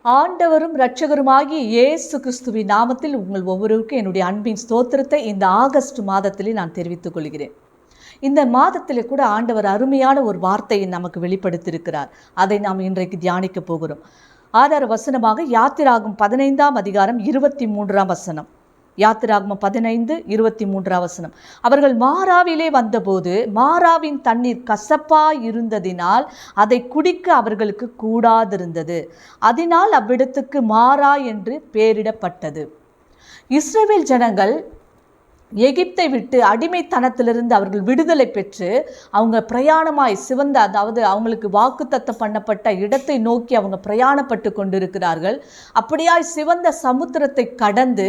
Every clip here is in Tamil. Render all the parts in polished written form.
ஆண்டவரும் இரட்சகருமாகிய இயேசு கிறிஸ்துவின் நாமத்தில் உங்கள் ஒவ்வொருவருக்கும் என்னுடைய அன்பின் ஸ்தோத்திரத்தை இந்த ஆகஸ்ட் மாதத்திலே நான் தெரிவித்துக் கொள்கிறேன். இந்த மாதத்திலே கூட ஆண்டவர் அருமையான ஒரு வார்த்தையை நமக்கு வெளிப்படுத்தியிருக்கிறார். அதை நாம் இன்றைக்கு தியானிக்க போகிறோம். ஆதார வசனமாக யாத்திராகமம் 15ஆம் அதிகாரம் 23ஆம் வசனம். யாத்திராகமம் 15:23 வசனம். அவர்கள் மாராவிலே வந்தபோது மாராவின் தண்ணீர் கசப்பாய் இருந்ததினால் அதை குடிக்க அவர்களுக்கு கூடாதிருந்தது. அதனால் அவ்விடத்துக்கு மாரா என்று பெயரிடப்பட்டது. இஸ்ரவேல் ஜனங்கள் எகிப்தை விட்டு அடிமைத்தனத்திலிருந்து அவர்கள் விடுதலை பெற்று அவங்க பிரயாணமாய் சிவந்த, அதாவது அவங்களுக்கு வாக்குத்தத்தம் பண்ணப்பட்ட இடத்தை நோக்கி அவங்க பிரயாணப்பட்டு கொண்டிருக்கிறார்கள். அப்படியாய் சிவந்த சமுத்திரத்தை கடந்து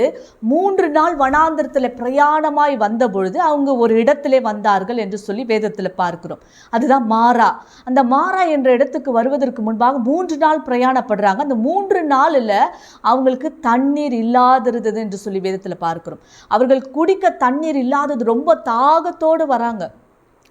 3 நாள் வனாந்திரத்தில் பிரயாணமாய் வந்த பொழுது அவங்க ஒரு இடத்திலே வந்தார்கள் என்று சொல்லி வேதத்தில் பார்க்கிறோம். அதுதான் மாரா. அந்த மாரா என்ற இடத்துக்கு வருவதற்கு முன்பாக 3 நாள் பிரயாணப்படுறாங்க. அந்த 3 நாளில் அவங்களுக்கு தண்ணீர் இல்லாதிருந்தது என்று சொல்லி வேதத்தில் பார்க்கிறோம். அவர்கள் குடிக்க தண்ணீர் இல்லாதது, ரொம்ப தாகத்தோடு வராங்க.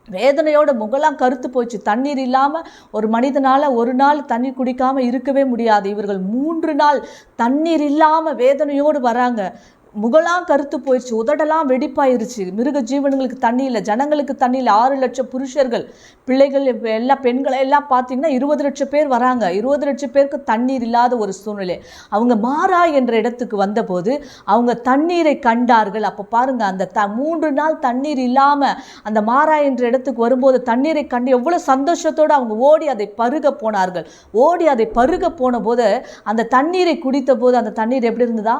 வேதனையோட முகலாம் கருத்து போச்சு. தண்ணீர் இல்லாமல் ஒரு மனிதனால் ஒரு நாள் தண்ணீர் குடிக்காமல் இருக்கவே முடியாது. இவர்கள் 3 நாள் தண்ணீர் இல்லாமல் வேதனையோடு வராங்க. முகலாம் கருத்து போயிடுச்சு, உதடெல்லாம் வெடிப்பாயிருச்சு. மிருக ஜீவன்களுக்கு தண்ணி இல்லை, ஜனங்களுக்கு தண்ணி இல்லை. 6 லட்சம் புருஷர்கள், பிள்ளைகள், எல்லா பெண்களை எல்லாம் பார்த்தீங்கன்னா 20 லட்சம் பேர் வராங்க. 20 லட்சம் பேருக்கு தண்ணீர் இல்லாத ஒரு சூழ்நிலை. அவங்க மாரா என்ற இடத்துக்கு வந்தபோது அவங்க தண்ணீரை கண்டார்கள். அப்போ பாருங்க, அந்த 3 நாள் தண்ணீர் இல்லாமல் அந்த மாரா என்ற இடத்துக்கு வரும்போது தண்ணீரை கண்டு எவ்வளோ சந்தோஷத்தோடு அவங்க ஓடி அதை பருக போனார்கள். ஓடி அதை பருக போன போது அந்த தண்ணீரை குடித்த போது அந்த தண்ணீர் எப்படி இருந்ததா?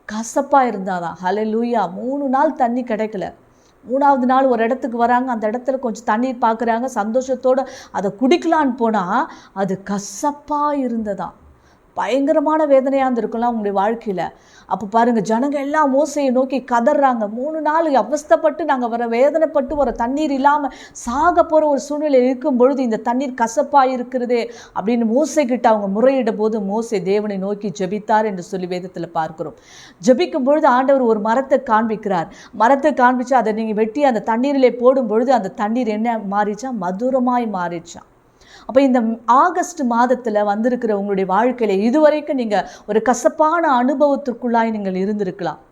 கசப்பாக இருந்தாதான். ஹல்லேலூயா. 3 நாள் தண்ணி கிடைக்கல. 3ஆவது நாள் ஒரு இடத்துக்கு வராங்க. அந்த இடத்துல கொஞ்சம் தண்ணீர் பார்க்குறாங்க. சந்தோஷத்தோடு அதை குடிக்கலான்னு போனால் அது கசப்பாக இருந்ததான். பயங்கரமான வேதனையாக இருந்திருக்கலாம் உங்களுடைய வாழ்க்கையில். அப்போ பாருங்கள், ஜனங்க எல்லாம் மோசையை நோக்கி கதறாங்க. 3 நாள் அவஸ்தைப்பட்டு நாங்கள் வேதனைப்பட்டு தண்ணீர் இல்லாமல் சாக போகிற ஒரு சூழ்நிலை இருக்கும் பொழுது இந்த தண்ணீர் கசப்பாக இருக்கிறதே அப்படின்னு மோசைக்கிட்ட அவங்க முறையிட போது மோசை தேவனை நோக்கி ஜெபித்தார் என்று சொல்லி வேதத்தில் பார்க்கிறோம். ஜெபிக்கும் பொழுது ஆண்டவர் ஒரு மரத்தை காண்பிக்கிறார். மரத்தை காண்பிச்சு அதை நீங்கள் வெட்டி அந்த தண்ணீரிலே போடும் பொழுது அந்த தண்ணீர் என்ன மாறிச்சா? மதுரமாய் மாறிச்சான். அப்போ இந்த ஆகஸ்ட் மாதத்தில் வந்திருக்கிற உங்களுடைய வாழ்க்கையில் இதுவரைக்கும் நீங்கள் ஒரு கசப்பான அனுபவத்திற்குள்ளாய் நீங்கள் இருந்திருக்கலாம்.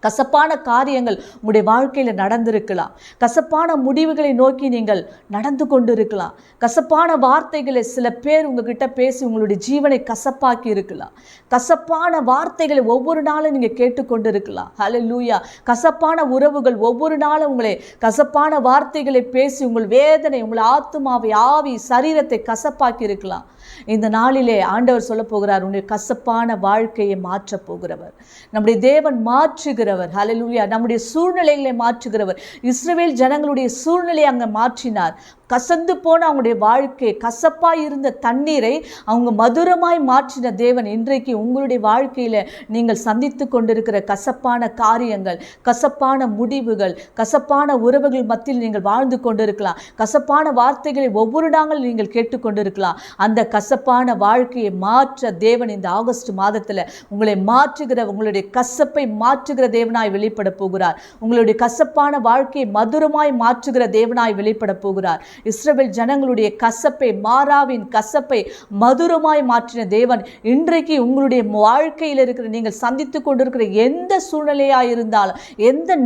கசப்பான காரியங்கள் உங்களுடைய வாழ்க்கையில் நடந்திருக்கலாம். கசப்பான முடிவுகளை நோக்கி நீங்கள் நடந்து கொண்டு இருக்கலாம். கசப்பான வார்த்தைகளை சில பேர் உங்ககிட்ட பேசி உங்களுடைய ஜீவனை கசப்பாக்கி இருக்கலாம். கசப்பான வார்த்தைகளை ஒவ்வொரு நாளும் நீங்கள் கேட்டுக்கொண்டு இருக்கலாம். ஹல்லேலூயா. கசப்பான உறவுகள் ஒவ்வொரு நாளும் உங்களை கசப்பான வார்த்தைகளை பேசி உங்கள் வேதனை, உங்கள் ஆத்துமாவை, ஆவி, சரீரத்தை கசப்பாக்கி இருக்கலாம். இந்த நாளிலே ஆண்டவர் சொல்ல போகிறார், உன்னுடைய கசப்பான வாழ்க்கையை மாற்றப் போகிறவர். நம்முடைய தேவன் மாற்றுகிறவர். ஹல்லேலூயா. நம்முடைய சூழ்நிலைகளை மாற்றுகிறவர். இஸ்ரவேல் ஜனங்களுடைய சூழ்நிலையை அங்கே மாற்றினார். கசந்து போன அவங்களுடைய வாழ்க்கை, கசப்பாய் இருந்த தண்ணீரை அவங்க மதுரமாய் மாற்றின தேவன் இன்றைக்கு உங்களுடைய வாழ்க்கையில் நீங்கள் சந்தித்து கொண்டிருக்கிற கசப்பான காரியங்கள், கசப்பான முடிவுகள், கசப்பான உறவுகள் மத்தியில் நீங்கள் வாழ்ந்து கொண்டிருக்கலாம். கசப்பான வார்த்தைகளை ஒவ்வொரு நாளும் நீங்கள் கேட்டுக்கொண்டிருக்கலாம். அந்த கசப்பான வாழ்க்கையை மாற்ற தேவன் இந்த ஆகஸ்ட் மாதத்தில் உங்களை மாற்றுகிற, உங்களுடைய கசப்பை மாற்றுகிற தேவனாய் வெளிப்பட போகிறார். உங்களுடைய கசப்பான வாழ்க்கையை மதுரமாய் மாற்றுகிற தேவனாய் வெளிப்பட போகிறார். இஸ்ரவேல் ஜனங்களுடைய கசப்பை, மாராவின் கசப்பை மதுரமாய் மாற்றின தேவன் இன்றைக்கு உங்களுடைய வாழ்க்கையில் இருக்கிற, நீங்கள் சந்தித்து கொண்டிருக்கிற எந்த சூழ்நிலையாக இருந்தாலும், எந்த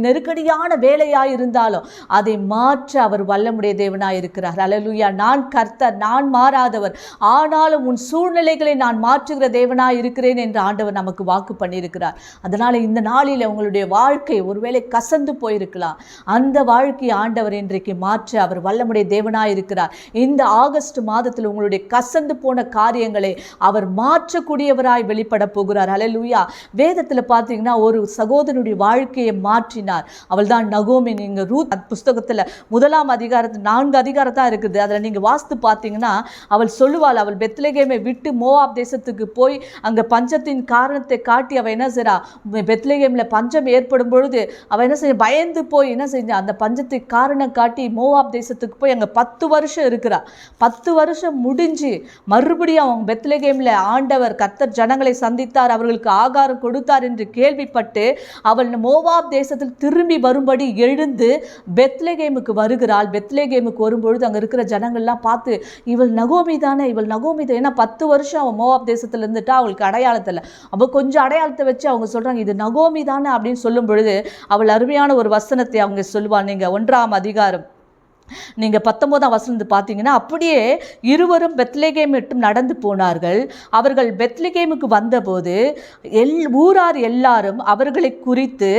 நெருக்கடியான வேலையாக இருந்தாலும் அதை மாற்ற அவர் வல்லமுடைய தேவனாய் இருக்கிறார். ஹல்லேலூயா. நான் கர்த்தர், நான் மாறாதவர், ஆனாலும் உன் சூழ்நிலைகளை நான் மாற்றுகிற தேவனாய் இருக்கிறேன் என்று ஆண்டவர் நமக்கு வாக்கு பண்ணியிருக்கிறார். அதனால் இந்த நாளில் உங்களுடைய வாழ்க்கை ஒருவேளை கசந்து போயிருக்கலாம். அந்த வாழ்க்கையை ஆண்டவர் இன்றைக்கு மாற்ற அவர் வல்லமுடைய தேவனாய் இருக்கிறார். இந்த ஆகஸ்ட் மாதத்தில் உங்களுடைய கசந்து போன காரியங்களை அவர் மாற்றக்கூடியவராய் வெளிப்பட போகிறார். ஹல்லேலூயா. வேதத்தில் பார்த்தீங்கன்னா ஒரு சகோதரனுடைய வாழ்க்கையை மாற்றினார். அவள் தான் நகோமி. நீங்கள் ரூத் புஸ்தகத்தில் 1ஆம் அதிகாரத்தில் 4 அதிகாரம் தான் இருக்குது. அதில் நீங்கள் வாஸ்து பார்த்தீங்கன்னா அவள் சொல்லுவாள், அவள் பெத்லகேமை விட்டு மோவாப் தேசத்துக்கு போய் அங்கே பஞ்சத்தின் காரணத்தை காட்டி அவள் என்ன செய்றா? பெத்லகேமில் பஞ்சம் ஏற்படும் பொழுது அவள் என்ன செய்ய? பயந்து போய் என்ன செஞ்சா? அந்த பஞ்சத்தை காரணம் காட்டி மோவாப் தேசத்துக்கு போய் அங்கே 10 வருஷம் இருக்கிறா. 10 வருஷம் முடிஞ்சு மறுபடியும் அவங்க பெத்லகேமில் ஆண்டவர் கர்த்தர் ஜனங்களை சந்தித்தார், அவர்களுக்கு ஆகாரம் கொடுத்தார் என்று கேள்விப்பட்டு அவள் மோவாப் தேசத்தில் திரும்பி வரும்படி எழுந்து பெத்லகேமுக்கு வருகிறாள். பெத்லகேமுக்கு வரும்பொழுது அங்கே இருக்கிற ஜனங்கள்லாம் பார்த்து, இவள் நகோமி தானே, இவள் நகோமி தான். ஏன்னா 10 வருஷம் அவன் மோவாப் தேசத்தில் இருந்துட்டா, அவளுக்கு அடையாளத்தில் அப்போ கொஞ்சம் அடையாளத்தை வச்சு அவங்க சொல்கிறாங்க, இது நகோமி தானே அப்படின்னு சொல்லும் பொழுது அவள் அருமையான ஒரு வசனத்தை அவங்க சொல்லுவாள். நீங்கள் 1ஆம் அதிகாரம் நீங்கள் 19ஆம் வசனம் பார்த்தீங்கன்னா, அப்படியே இருவரும் பெத்லகேம் விட்டு நடந்து போனார்கள். அவர்கள் பெத்லகேமுக்கு வந்தபோது ஊரார் எல்லாரும் அவர்களை குறித்து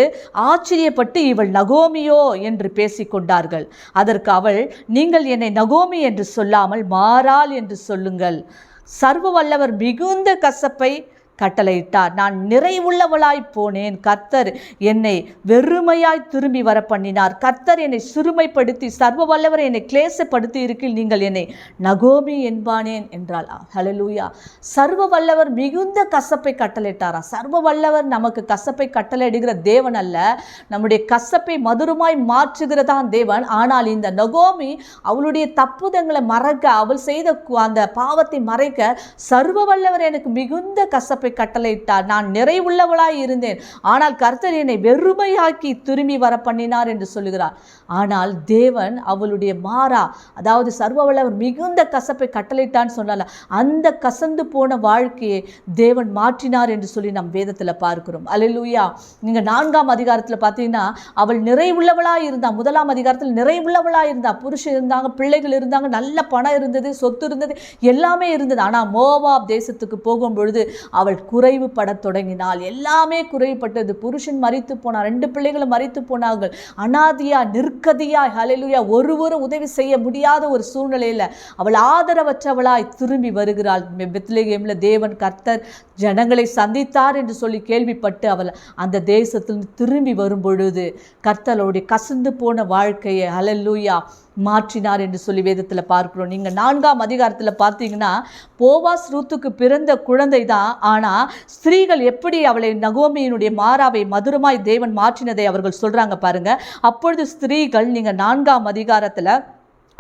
ஆச்சரியப்பட்டு, இவள் நகோமியோ என்று பேசிக்கொண்டார்கள். அதற்கு அவள், நீங்கள் என்னை நகோமி என்று சொல்லாமல் மாறாள் என்று சொல்லுங்கள். சர்வ வல்லவர் மிகுந்த கசப்பை கட்டளையிட்டார். நான் நிறைவுள்ளவளாய் போனேன், கர்த்தர் என்னை வெறுமையாய் திரும்பி வர பண்ணினார். கர்த்தர் என்னை சிறுமைப்படுத்தி சர்வ வல்லவர் என்னை கிளேசப்படுத்தி இருக்கில் நீங்கள் என்னை நகோமி என்பானேன் என்றாள். ஹல்லேலூயா. சர்வ வல்லவர் மிகுந்த கசப்பை கட்டளையிட்டாரா? சர்வ வல்லவர் நமக்கு கசப்பை கட்டளையிடுகிற தேவன் அல்ல, நம்முடைய கசப்பை மதுரமாய் மாற்றுகிறதான் தேவன். ஆனால் இந்த நகோமி அவளுடைய தப்புதங்களை மறைக்க, அவள் செய்த அந்த பாவத்தை மறைக்க சர்வ வல்லவர் எனக்கு மிகுந்த கசப்பை கட்டளையிட்டார். நான் நிறைவுள்ளவளாய் இருந்தேன், ஆனால் கர்த்தர் என்னை வெறுமையாக்கி திரும்பி வர பண்ணினார் என்று சொல்லுகிறார். ஆனால் தேவன் அவளுடைய மாறா, அதாவது சர்வவல்லவர் மிகுந்த கசப்பை கட்டளையிட்டான்னு சொன்னால அந்த கசந்து போன வாழ்க்கையை தேவன் மாற்றினார் என்று சொல்லி நம் வேதத்தில் பார்க்கிறோம். அல்லேலூயா. நீங்கள் 4ஆம் அதிகாரத்தில் பார்த்தீங்கன்னா, அவள் நிறைவுள்ளவளாய் இருந்தா. 1ஆம் அதிகாரத்தில் நிறைவுள்ளவளாய் இருந்தா, புருஷன் இருந்தாங்க, பிள்ளைகள் இருந்தாங்க, நல்ல பணம் இருந்தது, சொத்து இருந்தது, எல்லாமே இருந்தது. ஆனால் மோவாப் தேசத்துக்கு போகும் பொழுது அவள் குறைவுபட தொடங்கினாள். எல்லாமே குறைவுபட்டது. புருஷன் மரித்து போனார், 2 பிள்ளைகளும் மரித்து போனார்கள். அனாதியா நிற்கதியா, ஹல்லேலூயா, ஒருவரும் உதவி செய்ய முடியாத ஒரு சூழ்நிலையில் அவள் ஆதரவற்றவளாய் திரும்பி வருகிறாள். பெத்லகேமில் தேவன் கர்த்தர் ஜனங்களை சந்தித்தார் என்று சொல்லி கேள்விப்பட்டு அவள் அந்த தேசத்தில் திரும்பி வரும் பொழுது கர்த்தருடைய கசந்து போன வாழ்க்கையை ஹல்லேலூயா மாற்றினார் என்று சொல்லி வேதத்தில் பார்க்கிறோம். நீங்கள் 4ஆம் அதிகாரத்தில் பார்த்தீங்கன்னா, போவாஸ் ரூத்துக்கு பிறந்த குழந்தை தான். ஆனால் ஸ்திரீகள் எப்படி அவளை நகோமியினுடைய மாறாவை மதுரமாய் தேவன் மாற்றினதை அவர்கள் சொல்கிறாங்க பாருங்க. அப்பொழுது ஸ்திரீகள், நீங்கள் 4ஆம் அதிகாரத்தில்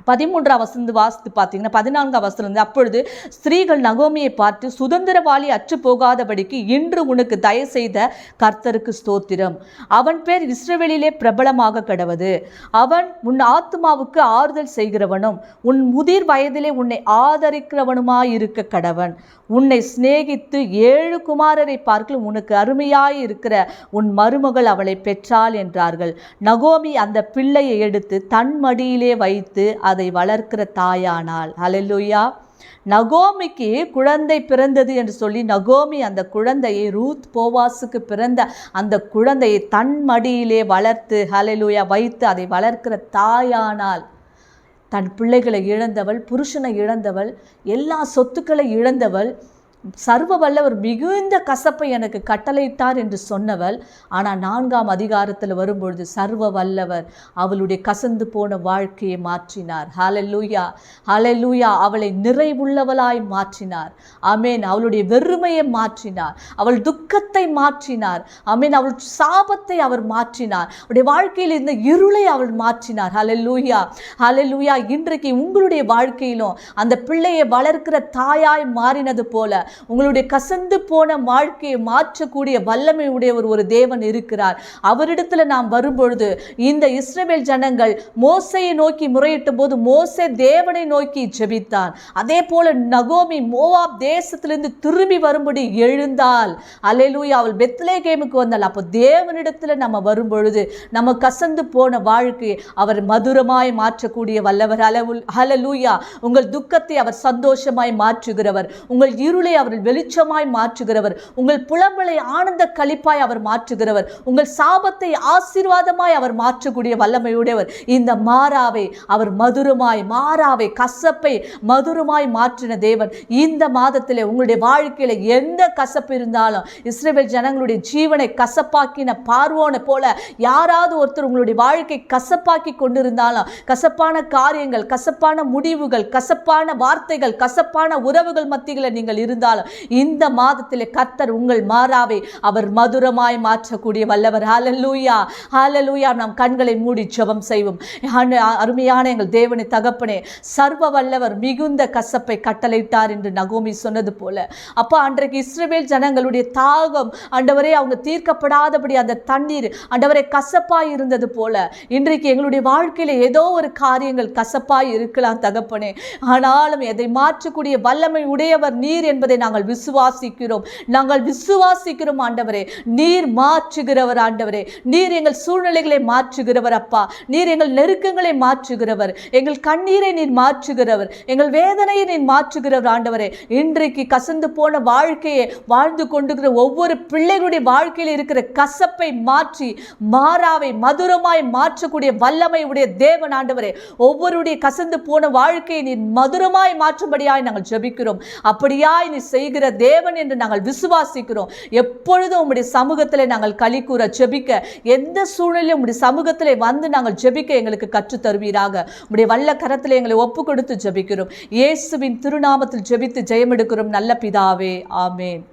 13ஆம் வசனம் வாசித்து பார்த்தீங்கன்னா, 14ஆம் வசனம், அப்பொழுது ஸ்திரீகள் நகோமியை பார்த்து, சுதந்திரவாளி அற்று போகாதபடிக்கு இன்று உனக்கு தயவு செய்த கர்த்தருக்கு ஸ்தோத்திரம். அவன் பேர் இஸ்ரவேலிலே பிரபலமாக கடவது. அவன் உன் ஆத்துமாவுக்கு ஆறுதல் செய்கிறவனும் உன் முதிர் வயதிலே உன்னை ஆதரிக்கிறவனுமாயிருக்க கடவன். உன்னை சிநேகித்து 7 குமாரரை பார்க்கலும் உனக்கு அருமையாய் இருக்கிற உன் மருமகள் அவளை பெற்றாள் என்றார்கள். நகோமி அந்த பிள்ளையை எடுத்து தன் மடியிலே வைத்து அதை வளர்க்கிற தாயானாள். ஹல்லேலூயா. நகோமிக்கு குழந்தை பிறந்தது என்று சொல்லி நகோமி அந்த குழந்தையை, ரூத் போவாசுக்கு பிறந்த அந்த குழந்தையை தன் மடியிலே வளர்த்து, ஹல்லேலூயா, வைத்து அதை வளர்க்கிற தாயானாள். தன் பிள்ளைகளை இழந்தவள், புருஷனை இழந்தவள், எல்லா சொத்துக்களை இழந்தவள், சர்வ வல்லவர் மிகுந்த கசப்பை எனக்கு கட்டளையிட்டார் என்று சொன்னவள். ஆனால் 4ஆம் அதிகாரத்தில் வரும்பொழுது சர்வ வல்லவர் அவளுடைய கசந்து போன வாழ்க்கையை மாற்றினார். ஹல்லேலூயா, ஹல்லேலூயா. அவளை நிறைவுள்ளவளாய் மாற்றினார். ஆமென். அவளுடைய வெறுமையை மாற்றினார், அவள் துக்கத்தை மாற்றினார். ஆமென். அவள் சாபத்தை அவர் மாற்றினார், அவருடைய வாழ்க்கையில் இருந்த இருளை அவள் மாற்றினார். ஹல்லேலூயா, ஹல்லேலூயா. இன்றைக்கு உங்களுடைய வாழ்க்கையிலும் அந்த பிள்ளையை வளர்க்கிற தாயாய் மாறினது போல உங்களுடைய கசந்து போன வாழ்க்கையை மாற்றக்கூடிய வல்லமை உடைய ஒரு தேவன் இருக்கிறார். அவரிடத்துல நாம் வரும்பொழுது, இந்த இஸ்ரவேல் ஜனங்கள் மோசையை நோக்கி முறையிட்ட போது மோசே தேவனை நோக்கி ஜெபித்தான். அதே போல நகோமி மோவாப் தேசத்திலிருந்து திரும்பி வரும்படி எழுந்தாள். அல்லேலூயா. அவள் பெத்லகேமுக்கு வந்தாள். அப்போ தேவனிடத்துல நம்ம வரும்பொழுது நம்ம கசந்து போன வாழ்க்கையை அவர் மதுரமாய் மாற்றக்கூடிய வல்லவர். ஹல்லேலூயா. உங்கள் துக்கத்தை அவர் சந்தோஷமாய் மாற்றுகிறவர், உங்கள் இருளை அவர் வெளிச்சமாய் மாற்றுகிறவர், உங்கள் புலம்பலை ஆனந்த களிப்பாய் அவர் மாற்றுகிறவர், உங்கள் சாபத்தை ஆசீர்வாதமாய் அவர் மாற்றக்கூடிய வல்லமையுடையவர். இந்த மாறாவை அவர் மதுரமாய், மாறாவை கசப்பை மதுரமாய் மாற்றின தேவன். இந்த மாதத்திலே உங்களுடைய வாழ்க்கையில எந்த கசப்பு இருந்தாலும், இஸ்ரவேல் ஜனங்களுடைய ஜீவனை கசப்பாக்கின பார்வோனை போல யாராவது ஒருத்தர் உங்களுடைய வாழ்க்கை கசப்பாக்கி கொண்டிருந்தாலும், கசப்பான காரியங்கள், கசப்பான முடிவுகள், கசப்பான வார்த்தைகள், கசப்பான உறவுகள் மத்தியில் நீங்கள் இருந்தால் இருந்தாலும் இந்த மாதத்திலே கர்த்தர் உங்கள் மாறாவை அவர் மதுரமாய் மாற்றக்கூடிய வல்லவர். ஹல்லேலூயா, ஹல்லேலூயா. நாம் கண்களை மூடி ஜெபம் செய்வோம். அருமையான எங்கள் தேவனே, தகப்பனே, சர்வ வல்லவர் மிகுந்த கசப்பை கட்டளையிட்டார் என்று நகோமி சொன்னது போல அப்பா, அன்றைக்கு இஸ்ரவேல் ஜனங்களுடைய தாகம் ஆண்டவரே அவங்க தீர்க்கப்படாதபடி அந்த தண்ணீர் ஆண்டவரே கசப்பாய் இருந்தது போல இன்றைக்கு எங்களுடைய வாழ்க்கையில ஏதோ ஒரு காரியங்கள் கசப்பாய் இருக்கலாம் தகப்பனே. ஆனாலும் எதை மாற்றக்கூடிய வல்லமை உடையவர் நீர் என்பதை நாங்கள் விசுவாசிக்கிறோம். நாங்கள் விசுவாசிக்கிறோம் ஆண்டவரே. நீர் மாற்றுகிறவர் ஆண்டவரே. நீர் எங்கள் சூழ்நிலைகளை மாற்றுகிறவர் அப்பா. நீர் எங்கள் நெருக்கங்களை மாற்றுகிறவர். எங்கள் கண்ணீரை நீர் மாற்றுகிறவர். எங்கள் வேதனையை நீர் மாற்றுகிறவர் ஆண்டவரே. இன்றைக்கு கசந்து போன வாழ்க்கையை வாழ்ந்து கொண்டிருக்கிற ஒவ்வொரு பிள்ளைகளுடைய வாழ்க்கையில் இருக்கிற கசப்பை மாற்றி மாறாவை மதுரமாய் மாற்றக்கூடிய வல்லமை உடைய தேவன் ஆண்டவரே. ஒவ்வொருடைய கசந்து போன வாழ்க்கையை நீர் மதுரமாய் மாற்றும்படியாய் நாங்கள் ஜெபிக்கிறோம். அப்படியாய் நீ செய்கிற தேவன் என்று நாங்கள் விசுவாசிக்கிறோம். எப்பொழுதும் உம்முடைய சமூகத்திலே நாங்கள் களி கூற ஜெபிக்க, எந்த சூழ்நிலையும் உம்முடைய சமூகத்திலே வந்து நாங்கள் ஜெபிக்க எங்களுக்கு கற்றுத் தருவீராக. உம்முடைய வல்ல கரத்திலே எங்களை ஒப்பு கொடுத்து ஜெபிக்கிறோம். இயேசுவின் திருநாமத்தில் ஜெபித்து ஜெயம் எடுக்கிறோம் நல்ல பிதாவே, ஆமென்.